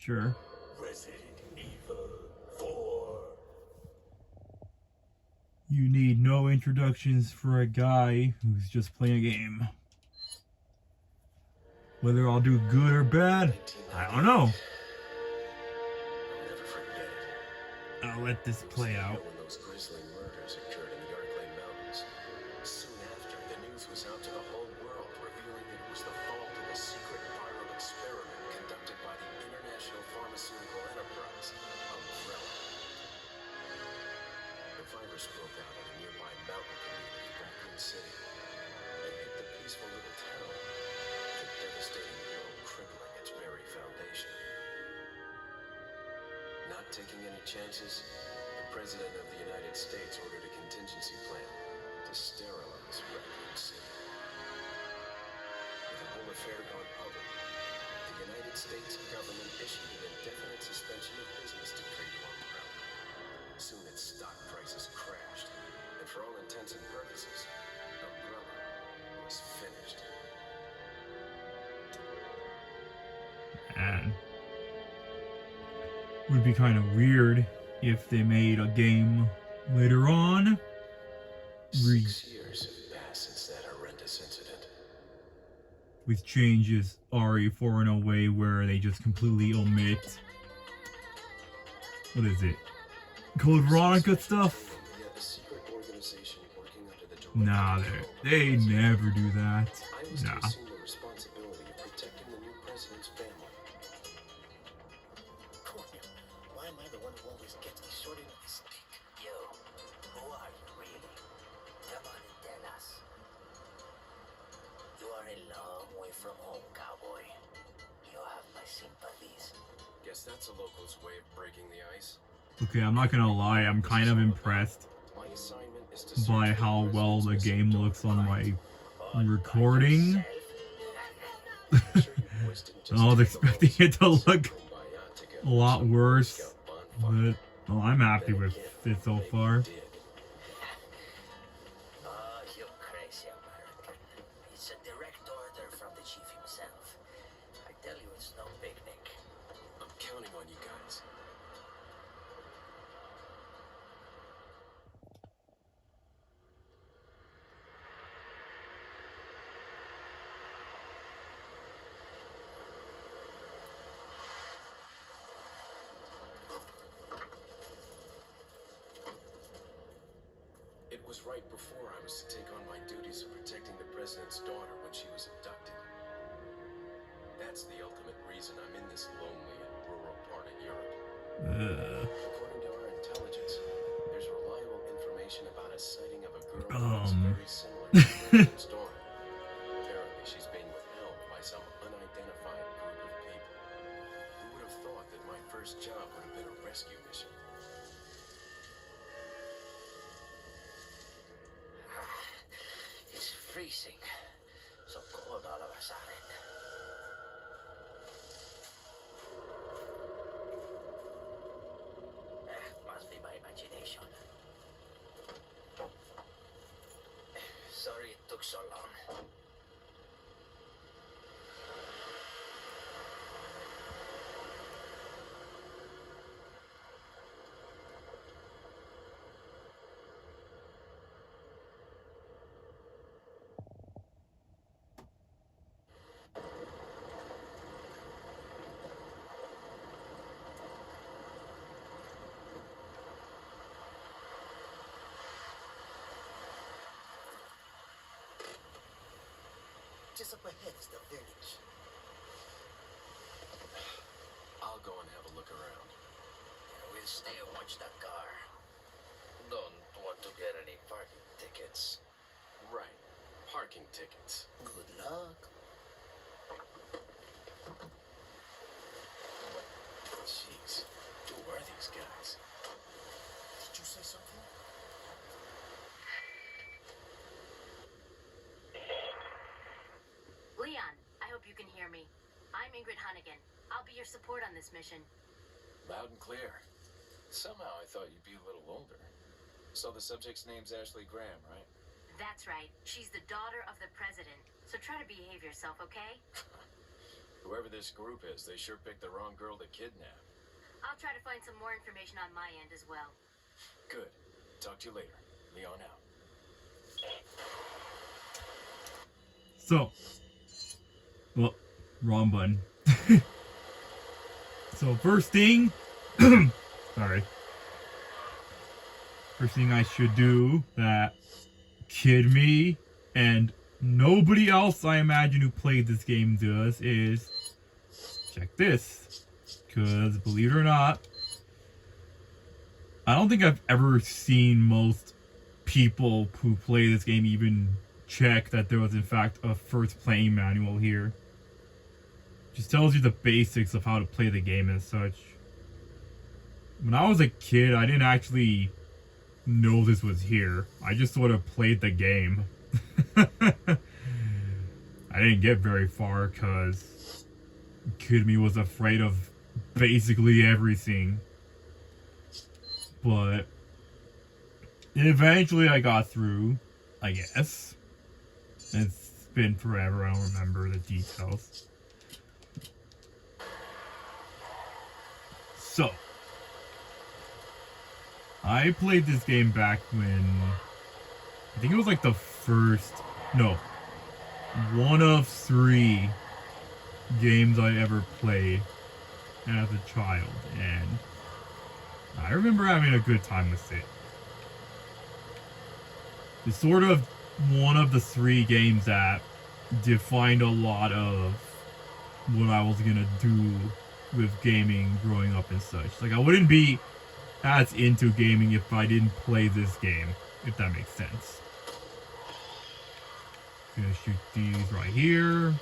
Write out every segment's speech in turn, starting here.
Sure. Resident Evil 4. You need no introductions for a guy who's just playing a game. Whether I'll do good or bad, I don't know. I'll never forget it. I'll let this play out. When those grisly murders occurred in the Arklay Mountains. Soon after, the news was out to the whole world, revealing that it was the fault of a secret viral experiment conducted by the international pharmaceutical enterprise, Umbrella. The virus broke out in a nearby mountain community, Raccoon City, and hit the peaceful little town, with a devastating blow crippling its very foundation. Not taking any chances, the President of the United States ordered a contingency plan to sterilize Raccoon City. With the whole affair gone public, the United States government issued an indefinite suspension of business decree to Umbrella. Soon its stock prices crashed, and for all intents and purposes, Umbrella was finished. And it would be kind of weird if they made a game later on. 6 years have passed since that horrendous incident. With changes RE4 in a way where they just completely omit. What is it? Code Veronica stuff? Yet a secret organization working under the direction Nah, they never do that. I was to Nah. assume the responsibility of protecting the new president's family. Why am I the one who always gets the short end of the stick? You, who are you really? Come on and tell us. You are a long way from home, cowboy. You have my sympathies. Guess that's a local's way of breaking the ice. Okay, I'm not gonna lie, I'm kind of impressed My assignment is to by search for how well the president's game missing looks on my All by recording. yourself? I'm sure your voice didn't just I was take the expecting rose it to of look Kumbaya a lot some worse, Boy Scout bonfire. but well, I'm happy Then with again, it so maybe far. you did. Oh, you crazy American. It's a direct order from the chief himself. I tell you, it's no picnic. I'm counting on you guys. It was right before I was to take on my duties of protecting the president's daughter when she was abducted. That's the ultimate reason I'm in this lonely and rural part of Europe. According to our intelligence, there's reliable information about a sighting of a girl who looks very similar to the president's daughter. Apparently, she's being withheld by some unidentified group of people. Who would have thought that my first job would have been a rescue mission? It's freezing. So cold all of a sudden. Must be my imagination. Sorry it took so long. Just up ahead is the village. I'll go and have a look around. We'll stay and watch that car. Don't want to get any parking tickets. Right. Parking tickets. Good luck. Jeez. Who are these guys? Did you say something? Leon, I hope you can hear me. I'm Ingrid Hunnigan. I'll be your support on this mission. Loud and clear. Somehow I thought you'd be a little older. So the subject's name's Ashley Graham, right? That's right. She's the daughter of the president. So try to behave yourself, okay? Whoever this group is, they sure picked the wrong girl to kidnap. I'll try to find some more information on my end as well. Good. Talk to you later. Leon out. So, well, wrong button. So first thing, sorry. First thing I should do that kid me and nobody else I imagine who played this game does is check this. Because believe it or not, I don't think I've ever seen most people who play this game even check that there was in fact a first playing manual here. Just tells you the basics of how to play the game and such. When I was a kid, I didn't actually know this was here. I just sort of played the game. I didn't get very far because kid me was afraid of basically everything. But eventually I got through, I guess. It's been forever, I don't remember the details. So, I played this game back when, I think it was like the first, no, one of 3 games I ever played as a child, and I remember having a good time with it. It's sort of one of the 3 games that defined a lot of what I was gonna do with gaming growing up and such. Like, I wouldn't be as into gaming if I didn't play this game, if that makes sense. Gonna shoot these right here.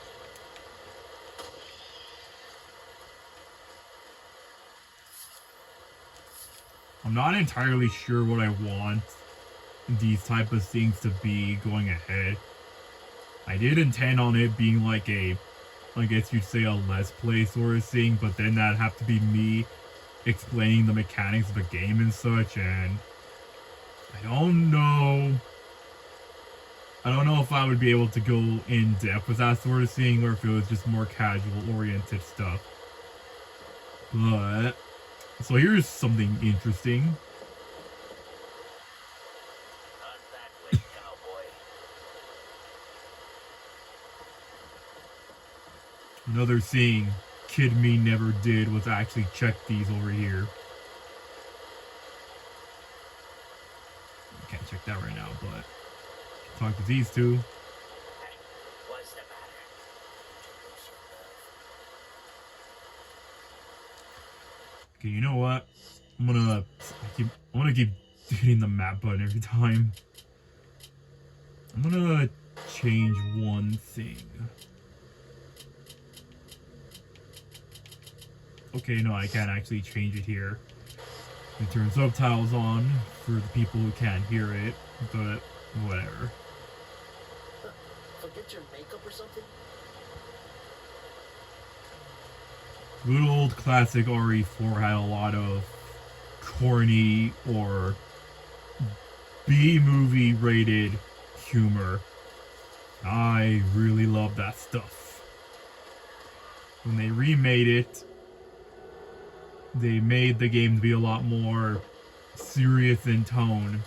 I'm not entirely sure what I want these type of things to be going ahead. I did intend on it being like a, I guess you'd say a let's play sort of thing, but then that'd have to be me explaining the mechanics of the game and such, and I don't know if I would be able to go in depth with that sort of thing, or if it was just more casual oriented stuff. But so here's something interesting. Not that way, cowboy. Another thing kid me never did was actually check these over here. Can't check that right now, but talk to these two. Hey, what's the matter? Okay, you know what? I'm gonna keep hitting the map button every time. I'm gonna change one thing. Okay, no, I can't actually change it here. I turn subtitles on for the people who can't hear it, but whatever. Forget your makeup or something? Good old classic RE4 had a lot of corny or B-movie rated humor. I really love that stuff. When they remade it, they made the game to be a lot more serious in tone,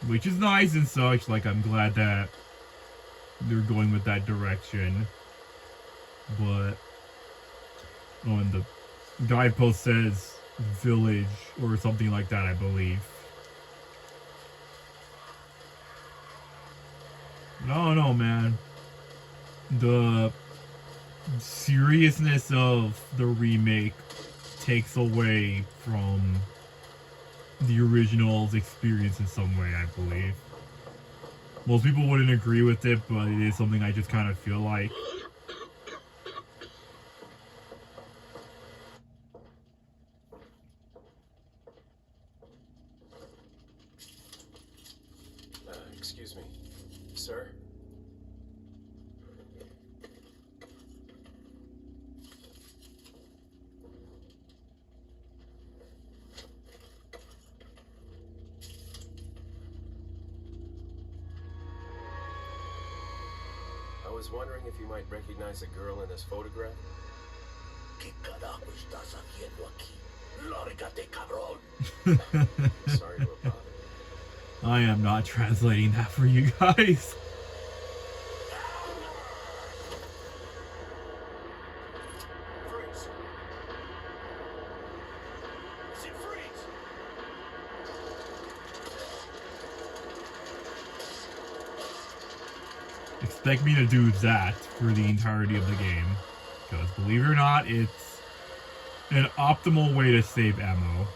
which is nice and such. Like, I'm glad that they're going with that direction. But, oh, and the guidepost says village or something like that, I believe. No, no, man. The seriousness of the remake takes away from the original's experience in some way, I believe. Most people wouldn't agree with it, but it is something I just kind of feel like. Excuse me. Sir? I was wondering if you might recognize a girl in this photograph. ¿Qué carajo estás haciendo aquí? Lárgate, cabrón. Sorry to have bothered. I am not translating that for you guys. Freeze! I said freeze! Expect me to do that for the entirety of the game. Because believe it or not, it's an optimal way to save ammo.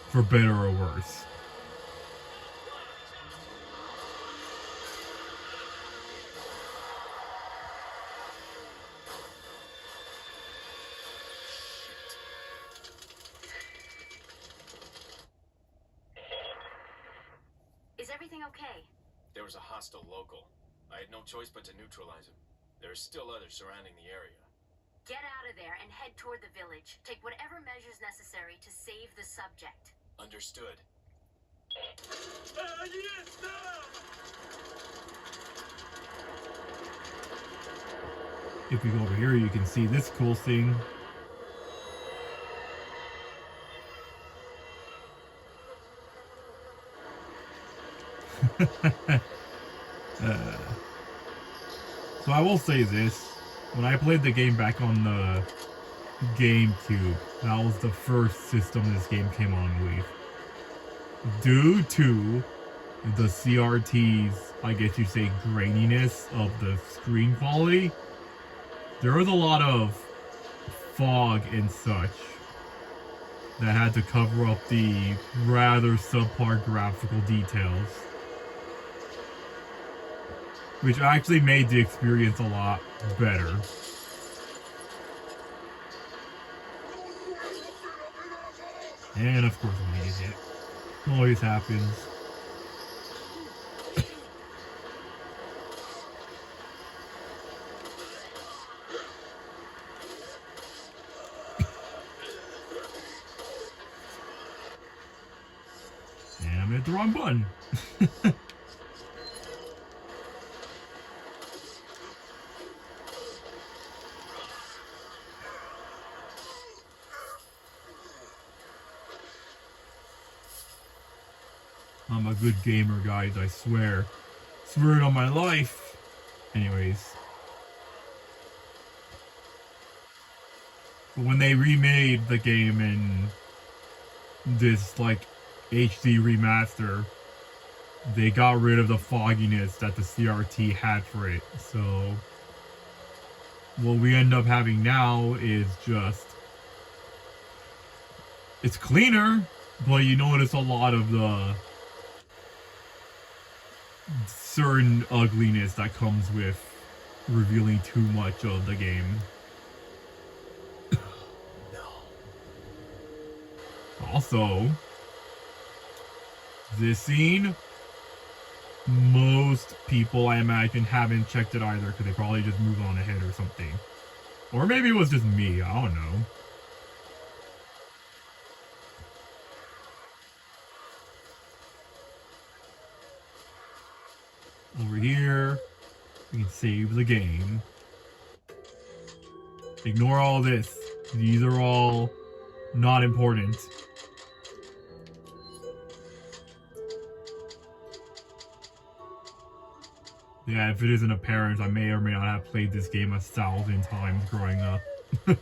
For better or worse. Is everything okay? There was a hostile local. I had no choice but to neutralize him. There are still others surrounding the area. Get out of there and head toward the village. Take whatever measures necessary to save the subject. Understood. If we go over here, you can see this cool thing. So I will say this. When I played the game back on the GameCube, that was the first system this game came on with. Due to the CRT's, I guess you say, graininess of the screen quality, there was a lot of fog and such that had to cover up the rather subpar graphical details, which actually made the experience a lot better. And of course I'm gonna get hit. Always happens. And I'm at the wrong button. I'm a good gamer, guys, I swear. Swear it on my life. Anyways. But when they remade the game in this, like, HD remaster, they got rid of the fogginess that the CRT had for it. So, what we end up having now is just... It's cleaner, but you notice a lot of the certain ugliness that comes with revealing too much of the game. Also, this scene, most people, I imagine, haven't checked it either because they probably just moved on ahead or something. Or maybe it was just me, I don't know. Over here, we can save the game. Ignore all this. These are all not important. Yeah, if it isn't apparent, I may or may not have played this game 1,000 times growing up. Which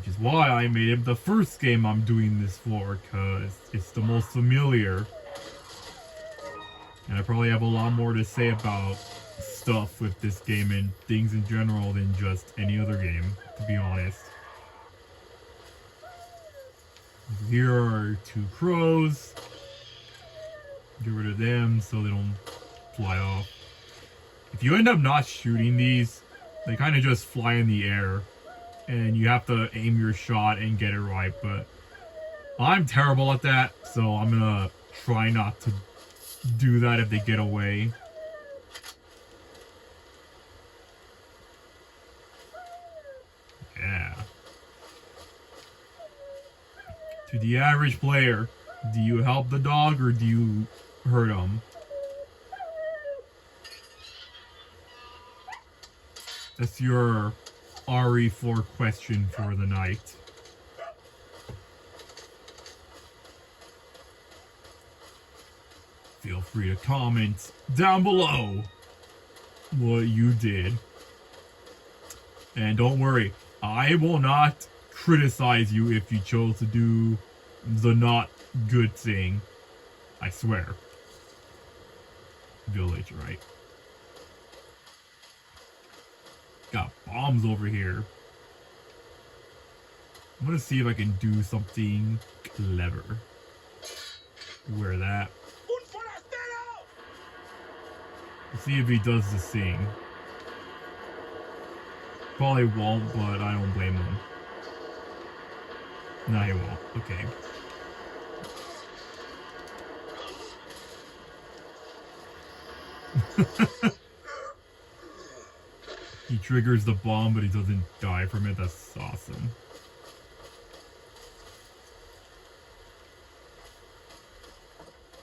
is why I made it the first game I'm doing this for, because it's the most familiar. And I probably have a lot more to say about stuff with this game and things in general than just any other game, to be honest. Here are 2 crows. Get rid of them so they don't fly off. If you end up not shooting these, they kind of just fly in the air. And you have to aim your shot and get it right, but I'm terrible at that, so I'm gonna try not to do that if they get away. Yeah. To the average player, do you help the dog or do you hurt him? That's your RE4 question for the night. Feel free to comment down below what you did. And don't worry, I will not criticize you if you chose to do the not good thing. I swear. Village, right? Got bombs over here. I'm gonna see if I can do something clever. Wear that. Let's see if he does the thing. Probably won't, but I don't blame him. No, he won't. Okay. He triggers the bomb, but he doesn't die from it. That's awesome.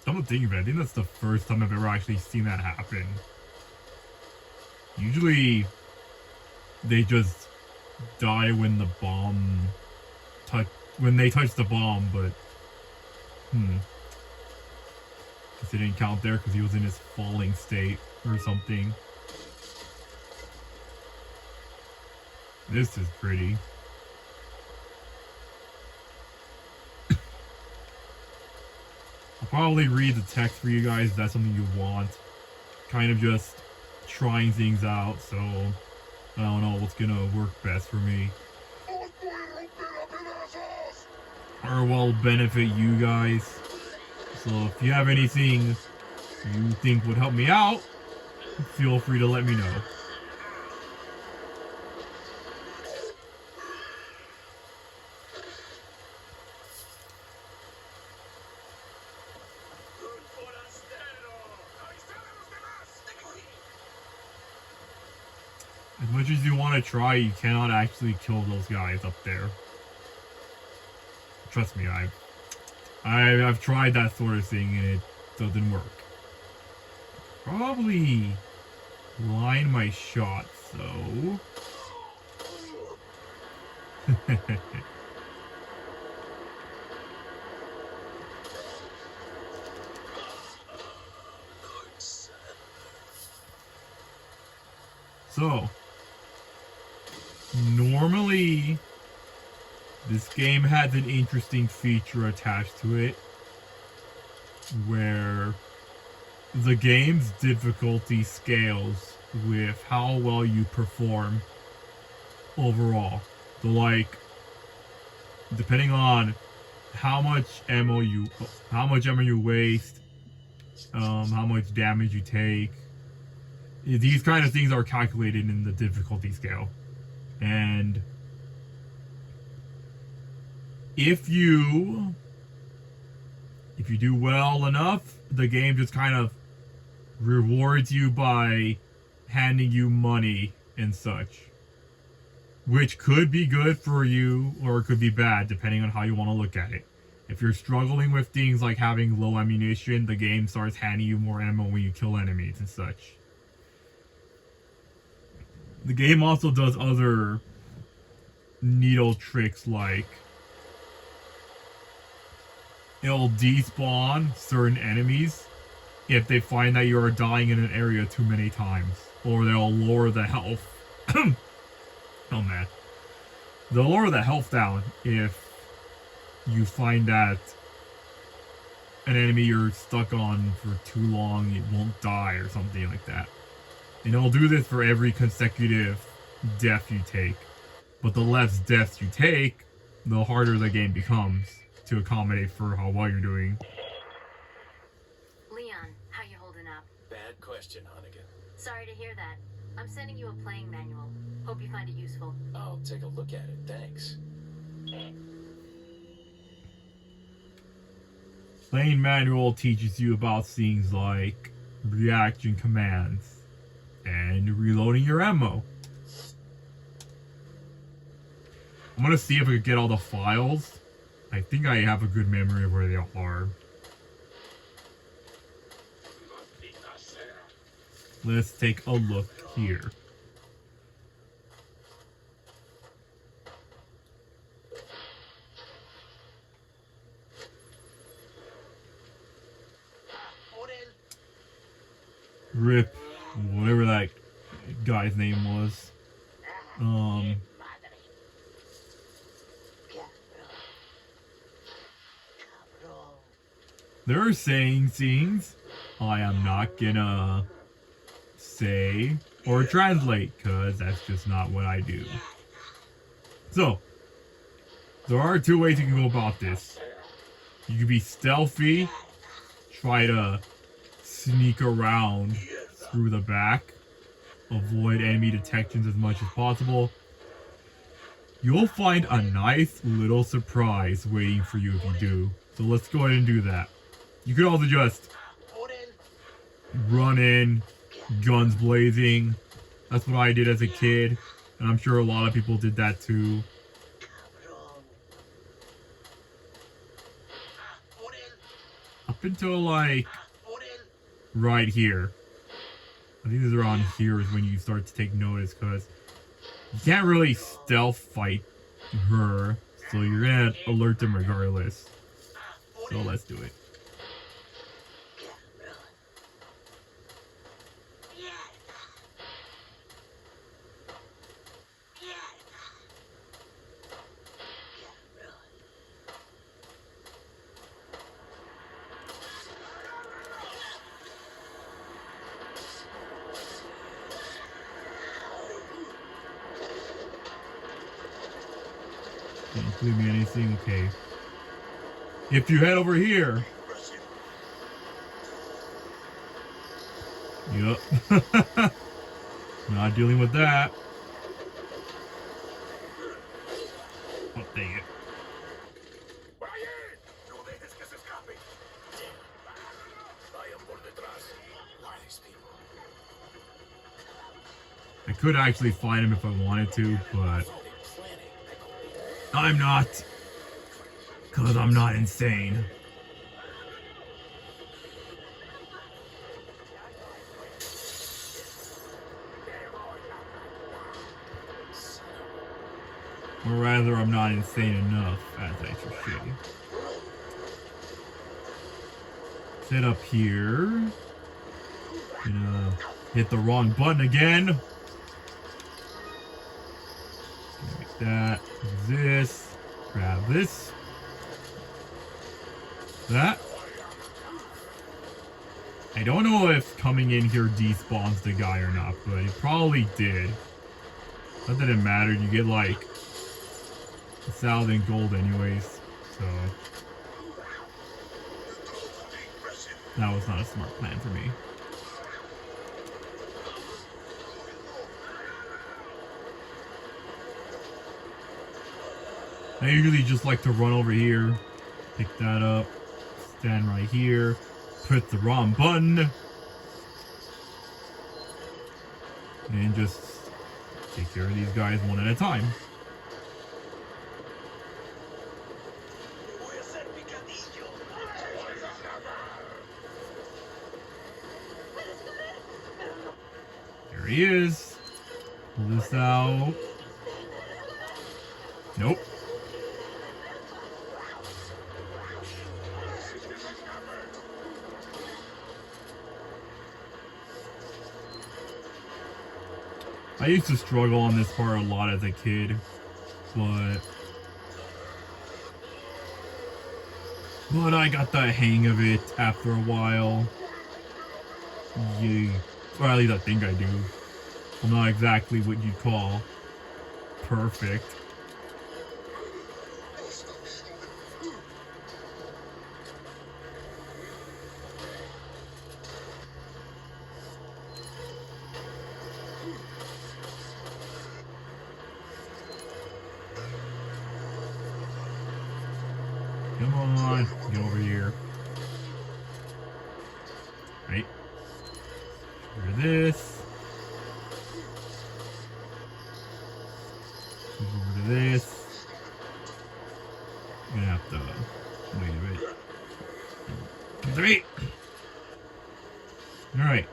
Come to think of it, I think that's the first time I've ever actually seen that happen. Usually, they just die when the bomb when they touch the bomb, but guess it didn't count there because he was in his falling state or something. This is pretty. I'll probably read the text for you guys if that's something you want. Kind of just trying things out, so I don't know what's gonna work best for me. Or will benefit you guys. So if you have anything you think would help me out, feel free to let me know. As much as you want to try, you cannot actually kill those guys up there. Trust me, I've tried that sort of thing and it doesn't work. Probably line my shot, so... So, normally, this game has an interesting feature attached to it, where the game's difficulty scales with how well you perform overall. So, like, depending on how much ammo you waste, how much damage you take, these kind of things are calculated in the difficulty scale. And if you do well enough, the game just kind of rewards you by handing you money and such. Which could be good for you, or it could be bad, depending on how you want to look at it. If you're struggling with things like having low ammunition, the game starts handing you more ammo when you kill enemies and such. The game also does other needle tricks, like it'll despawn certain enemies if they find that you're dying in an area too many times. Or they'll lower the health. Oh man. They'll lower the health down if you find that an enemy you're stuck on for too long, it won't die or something like that. And it'll do this for every consecutive death you take. But the less deaths you take, the harder the game becomes to accommodate for how well you're doing. Leon, how you holding up? Bad question, Hunnigan. Sorry to hear that. I'm sending you a playing manual. Hope you find it useful. I'll take a look at it, thanks. Playing manual teaches you about things like reaction commands and reloading your ammo. I'm gonna see if I can get all the files. I think I have a good memory of where they are. Let's take a look here. Rip, whatever that guy's name was. There are saying things I am not gonna say or translate, because that's just not what I do. So, there are two ways you can go about this. You can be stealthy, try to sneak around through the back, avoid enemy detections as much as possible. You'll find a nice little surprise waiting for you if you do. So let's go ahead and do that. You could also just run in, guns blazing. That's what I did as a kid, and I'm sure a lot of people did that too. Up until like right here. I think this is around here is when you start to take notice, because you can't really stealth fight her, so you're gonna alert them regardless. So let's do it. Can't include me anything, okay. If you head over here. Yup. Not dealing with that. Oh, dang it. I could actually find him if I wanted to, but I'm not. Because I'm not insane. Or rather, I'm not insane enough, as I should say. Sit up here. Gonna hit the wrong button again. Like that. This. Grab this. That. I don't know if coming in here despawns the guy or not, but it probably did. Not that it mattered. You get like 1,000 gold anyways, so that was not a smart plan for me. I usually just like to run over here, pick that up, stand right here, press the wrong button, and just take care of these guys one at a time. There he is. Pull this out. Nope. I used to struggle on this part a lot as a kid, but I got the hang of it after a while. Yay. Or at least I think I do. I'm not exactly what you'd call perfect. Come on, get over here. Right. Over this. Move over to this. I'm gonna have to wait a bit. Come to me. Alright.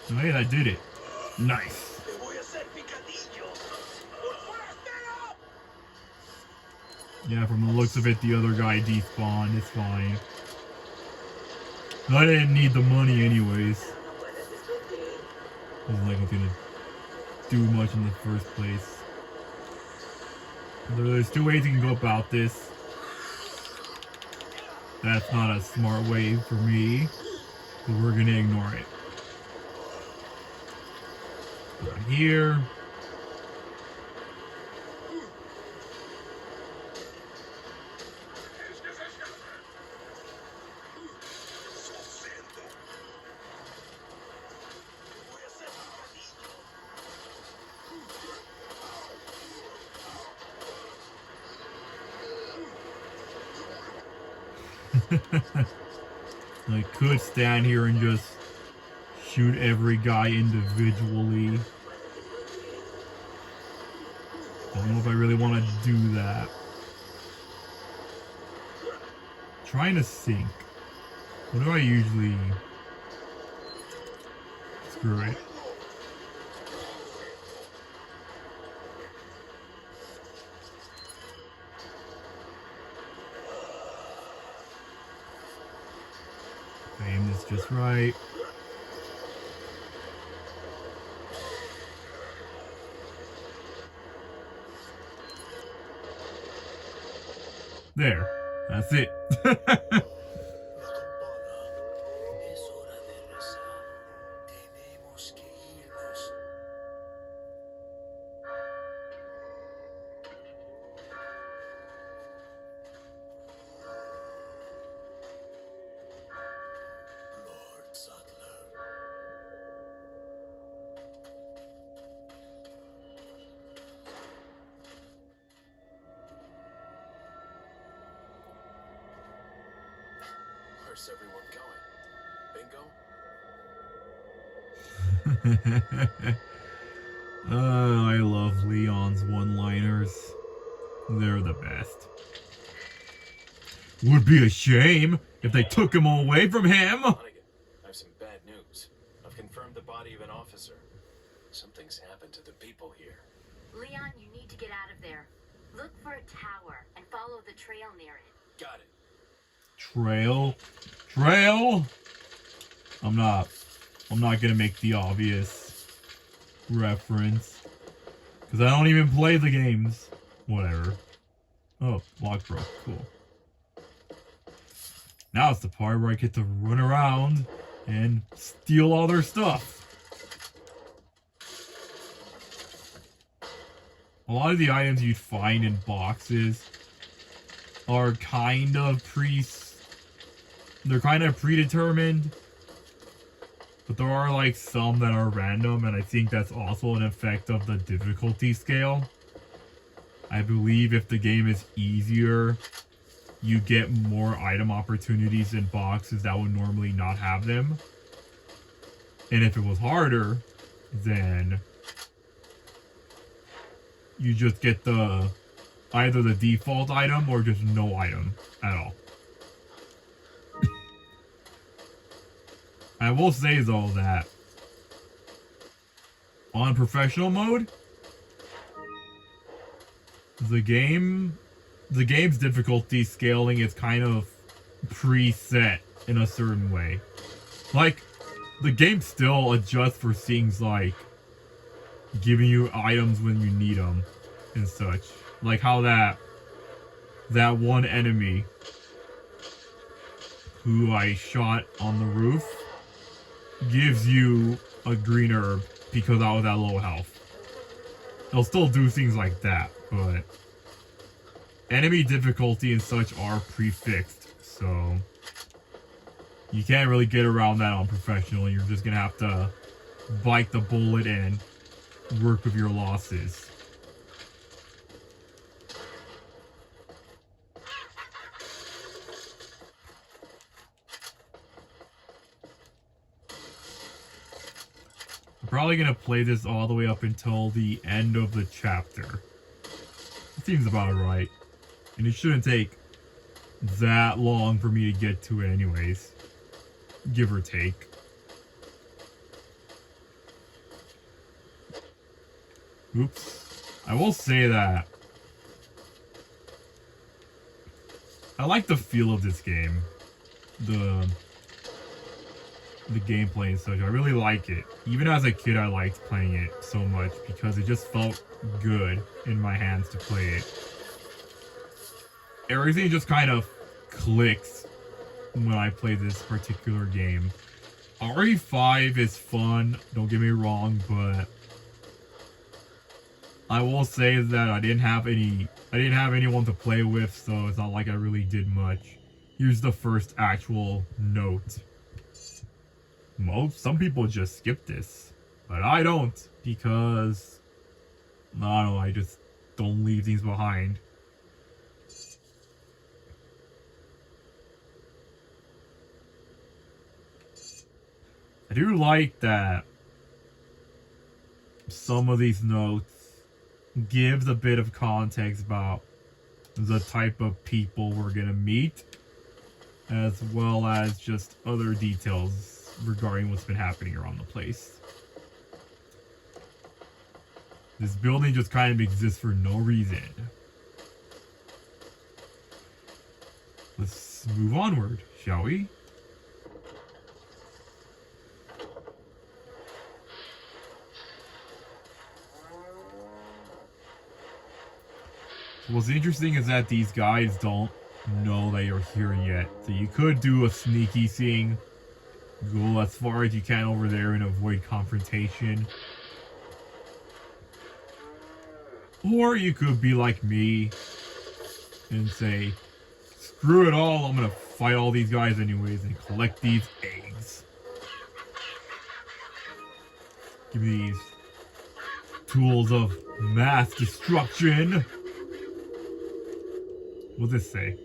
Hey, I did it. Nice. Yeah, from the looks of it, the other guy despawned. It's fine. I didn't need the money anyways. Wasn't like I was gonna do much in the first place. There's two ways you can go about this. That's not a smart way for me, so we're gonna ignore it. Go here. I could stand here and just shoot every guy individually. Don't know if I really want to do that. Trying to sink. What do I usually... Screw it. Aim this just right. There. That's it. Where's everyone going? Bingo? I love Leon's one-liners. They're the best. Would be a shame if they took him away from him. I have some bad news. I've confirmed the body of an officer. Something's happened to the people here. Leon, you need to get out of there. Look for a tower and follow the trail near it. Got it. Trail? Trail? I'm not gonna make the obvious reference. Because I don't even play the games. Whatever. Oh, lock broke. Cool. Now it's the part where I get to run around and steal all their stuff. A lot of the items you'd find in boxes are kind of predetermined. But there are like some that are random, and I think that's also an effect of the difficulty scale. I believe if the game is easier, you get more item opportunities in boxes that would normally not have them. And if it was harder, then you just get either the default item or just no item at all. I will say though that on professional mode, the game's difficulty scaling is kind of preset in a certain way. Like, the game still adjusts for things like giving you items when you need them and such. Like how that one enemy who I shot on the roof gives you a green herb because I was at low health. They'll still do things like that, but enemy difficulty and such are prefixed, so you can't really get around that on professional. You're just gonna have to bite the bullet and work with your losses. I'm probably gonna play this all the way up until the end of the chapter. It seems about right. And it shouldn't take that long for me to get to it anyways. Give or take. Oops. I will say that I like the feel of this game. the gameplay and such. I really like it. Even as a kid, I liked playing it so much because it just felt good in my hands to play it. Everything just kind of clicks when I play this particular game. RE5 is fun, don't get me wrong, but I will say that I didn't have anyone to play with, so it's not like I really did much. Here's the first actual note. Some people just skip this, but I don't, because I don't know, I just don't leave things behind. I do like that some of these notes gives a bit of context about the type of people we're gonna meet, as well as just other details regarding what's been happening around the place. This building just kind of exists for no reason. Let's move onward, shall we? What's interesting is that these guys don't know that you're here yet. So you could do a sneaky thing, go as far as you can over there and avoid confrontation. Or you could be like me and say, screw it all, I'm gonna fight all these guys anyways and collect these eggs. Give me these tools of mass destruction. What's this say?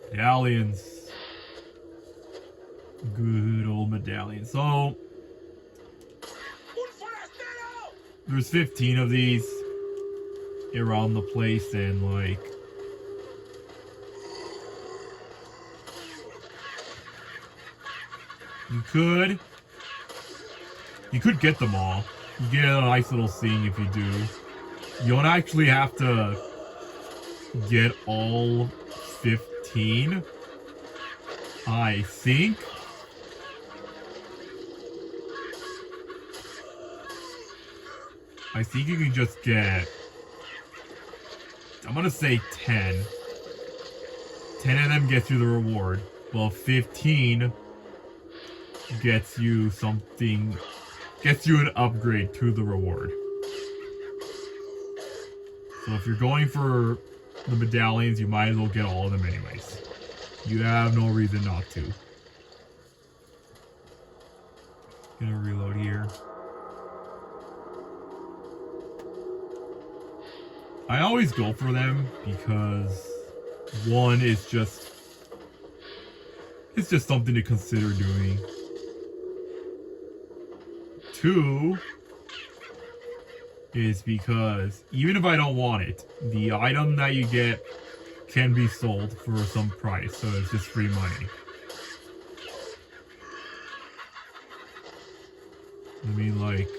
Medallions. Good old medallions. So, there's 15 of these around the place, and like, you could get them all. You get a nice little scene if you do. You don't actually have to get all 15, I think. I think you can just get, I'm gonna say 10. 10 of them gets you the reward. Well, 15 gets you something, gets you an upgrade to the reward. So if you're going for the medallions, you might as well get all of them anyways. You have no reason not to. Gonna reload here. I always go for them because one is just, it's just something to consider doing. Two is because even if I don't want it, the item that you get can be sold for some price, so it's just free money. I mean, like,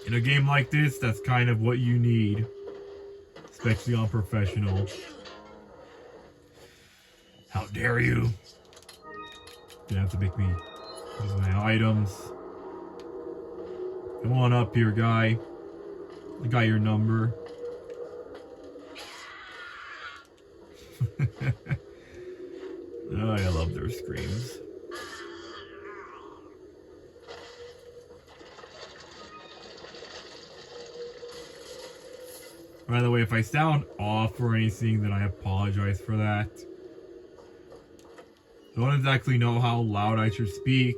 in a game like this, that's kind of what you need, especially on professional. How dare you? Gonna have to make me use my items. Come on up here, guy. I got your number. Oh, I love their screams. By the way, if I sound off or anything, then I apologize for that. I don't exactly know how loud I should speak,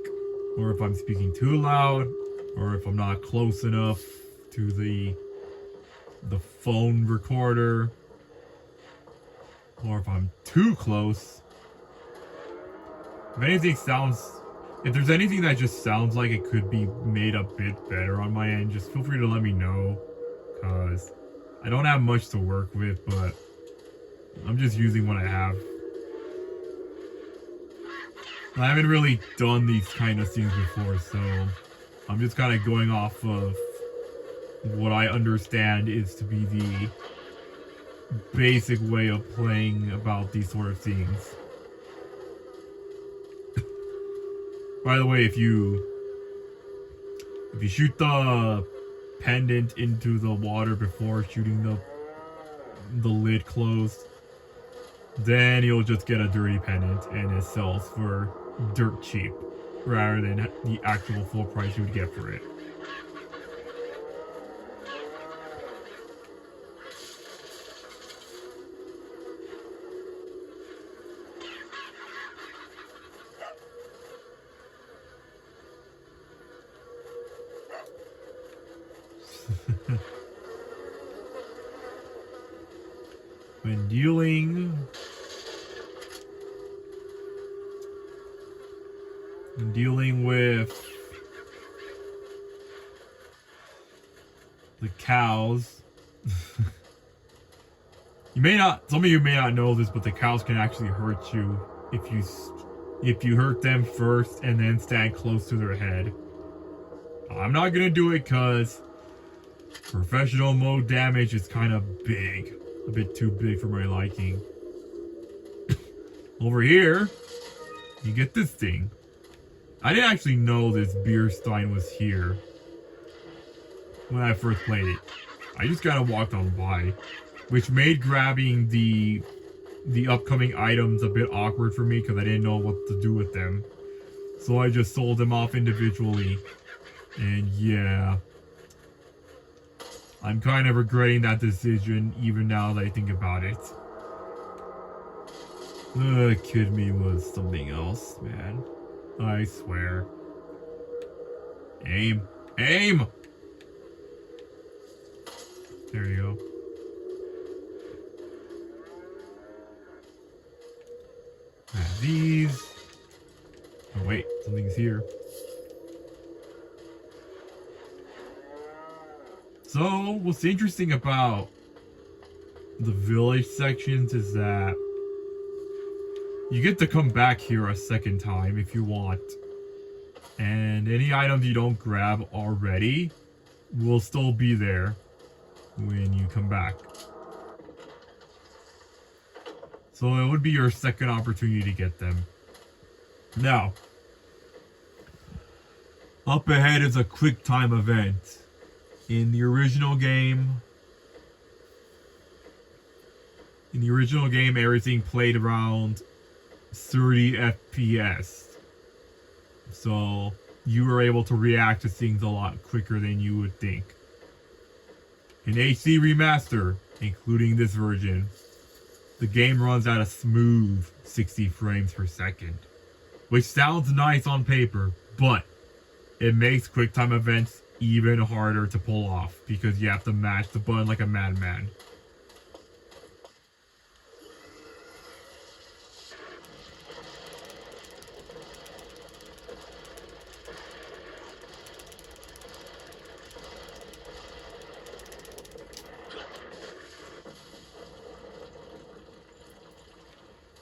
or if I'm speaking too loud, or if I'm not close enough to the phone recorder, or if I'm too close. If there's anything that just sounds like it could be made a bit better on my end, just feel free to let me know, because I don't have much to work with, but I'm just using what I have. I haven't really done these kind of things before, so I'm just kind of going off of what I understand is to be basic way of playing about these sort of things. By the way, if you shoot the pendant into the water before shooting the lid closed, then you'll just get a dirty pendant and it sells for dirt cheap rather than the actual full price you would get for it. When dealing with the cows, some of you may not know this, but the cows can actually hurt you if you hurt them first and then stand close to their head. I'm not gonna do it because professional mode damage is kind of big. A bit too big for my liking. Over here, you get this thing. I didn't actually know this beer stein was here when I first played it. I just kind of walked on by, which made grabbing the upcoming items a bit awkward for me because I didn't know what to do with them. So I just sold them off individually. And yeah, I'm kind of regretting that decision even now that I think about it. Kid me was something else, man. I swear. Aim. Aim! There you go. These. Oh wait, something's here. So, what's interesting about the village sections is that you get to come back here a second time if you want. And any items you don't grab already will still be there when you come back. So it would be your second opportunity to get them. Now, up ahead is a quick time event. In the original game, everything played around 30 FPS. So you were able to react to things a lot quicker than you would think. In HD Remaster, including this version, the game runs at a smooth 60 frames per second. Which sounds nice on paper, but it makes QuickTime events even harder to pull off because you have to mash the button like a madman.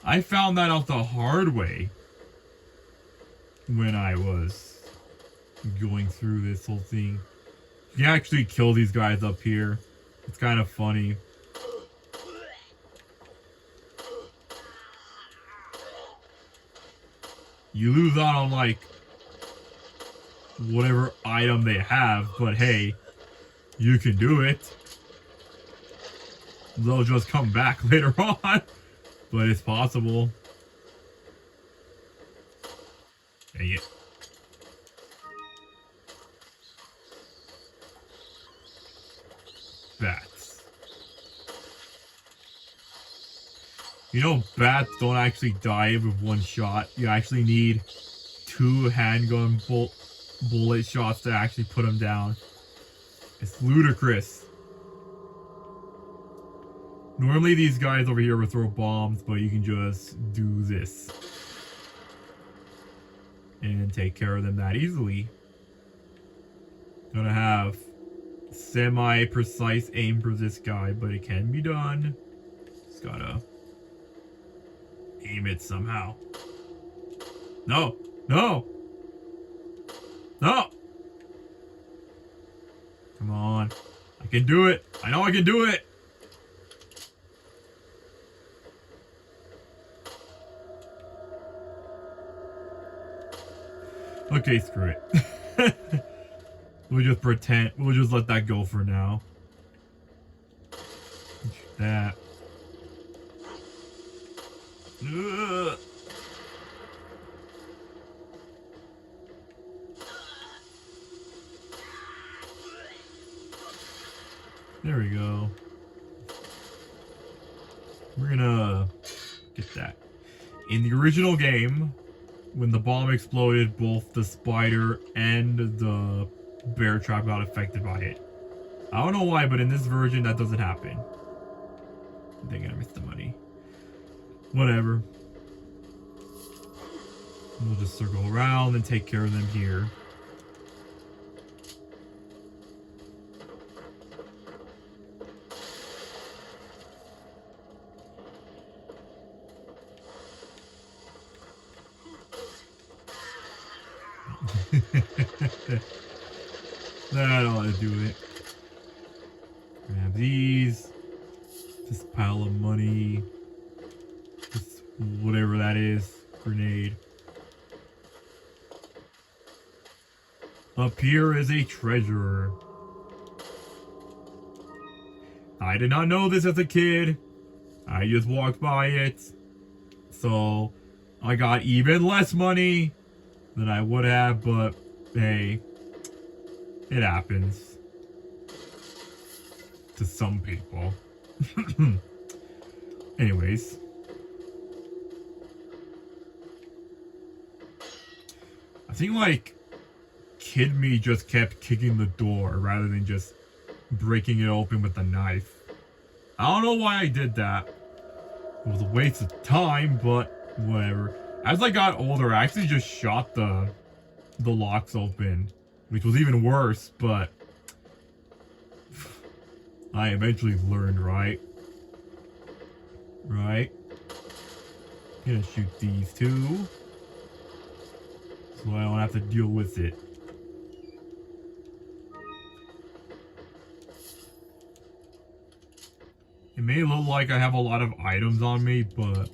I found that out the hard way when I was going through this whole thing. You can actually kill these guys up here. It's kind of funny. You lose out on like whatever item they have, but hey, you can do it. They'll just come back later on, but it's possible. Dang it. Bats. You know, bats don't actually die with one shot. You actually need 2 handgun bullet shots to actually put them down. It's ludicrous. Normally these guys over here would throw bombs, but you can just do this and take care of them that easily. Gonna have semi-precise aim for this guy, but it can be done. Just gotta aim it somehow. No! No! No! Come on. I can do it. I know I can do it. Okay, screw it. We'll just pretend. We'll just let that go for now. That. Ugh. There we go. We're gonna get that. In the original game, when the bomb exploded, both the spider and the bear trap got affected by it. I don't know why, but in this version, that doesn't happen. I think I missed the money. Whatever. We'll just circle around and take care of them here. That ought to do it. Grab these. This pile of money. Just whatever that is. Grenade. Up here is a treasure. I did not know this as a kid. I just walked by it. So I got even less money than I would have, but hey, it happens to some people. Anyways. I think like kid me just kept kicking the door rather than just breaking it open with a knife. I don't know why I did that. It was a waste of time, but whatever. As I got older, I actually just shot the locks open, which was even worse, but I eventually learned, right? Right? Gonna shoot these two, so I don't have to deal with it. It may look like I have a lot of items on me, but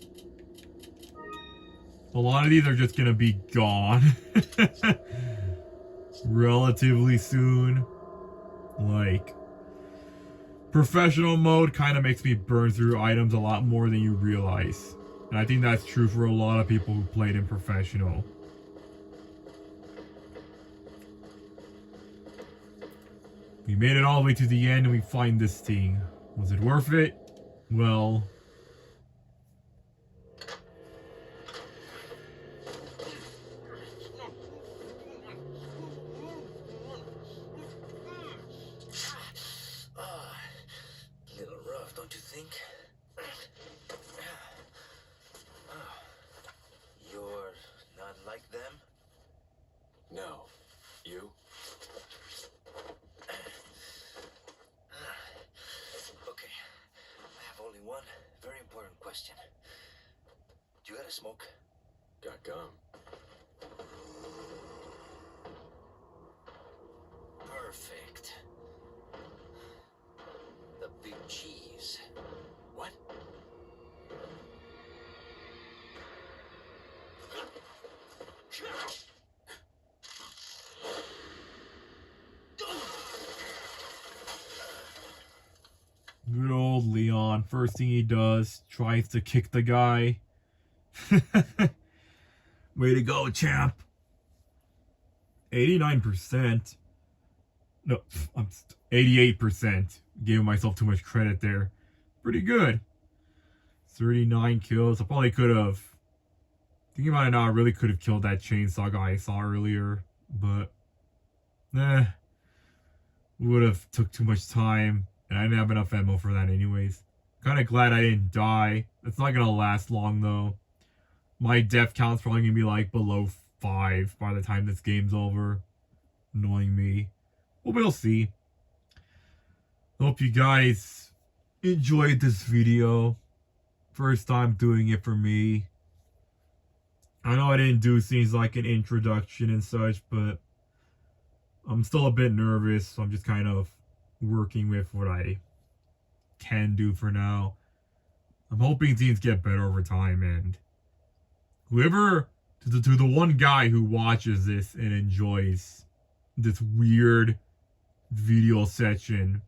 a lot of these are just gonna be gone relatively soon. Like, professional mode kind of makes me burn through items a lot more than you realize. And I think that's true for a lot of people who played in professional. We made it all the way to the end and we find this thing. Was it worth it? Well... Little rough, don't you think? You're not like them? No. You? Okay. I have only one very important question. Do you got a smoke? Got gum. Perfect. The big cheese. What? Good old Leon. First thing he does, tries to kick the guy. Way to go, champ. 89%. No, I'm 88%. Gave myself too much credit there. Pretty good. 39 kills. I probably could have. Thinking about it now, I really could have killed that chainsaw guy I saw earlier. But, would have took too much time. And I didn't have enough ammo for that anyways. Kind of glad I didn't die. It's not going to last long though. My death count's probably going to be like below 5 by the time this game's over. Annoying me. Well, we'll see. Hope you guys enjoyed this video. First time doing it for me. I know I didn't do things like an introduction and such, but I'm still a bit nervous. So I'm just kind of working with what I can do for now. I'm hoping things get better over time, and whoever To the one guy who watches this and enjoys this weird video session,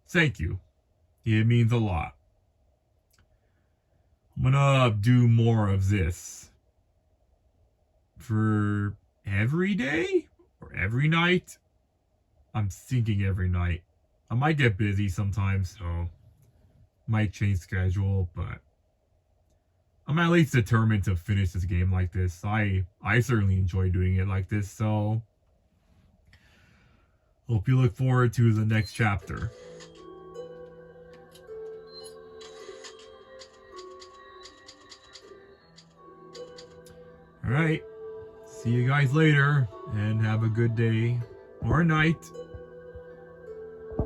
thank you. It means a lot. I'm gonna do more of this for every day or every night. I'm thinking every night. I might get busy sometimes, so might change schedule, but I'm at least determined to finish this game like this. I certainly enjoy doing it like this, so hope you look forward to the next chapter. Alright, see you guys later, and have a good day or night.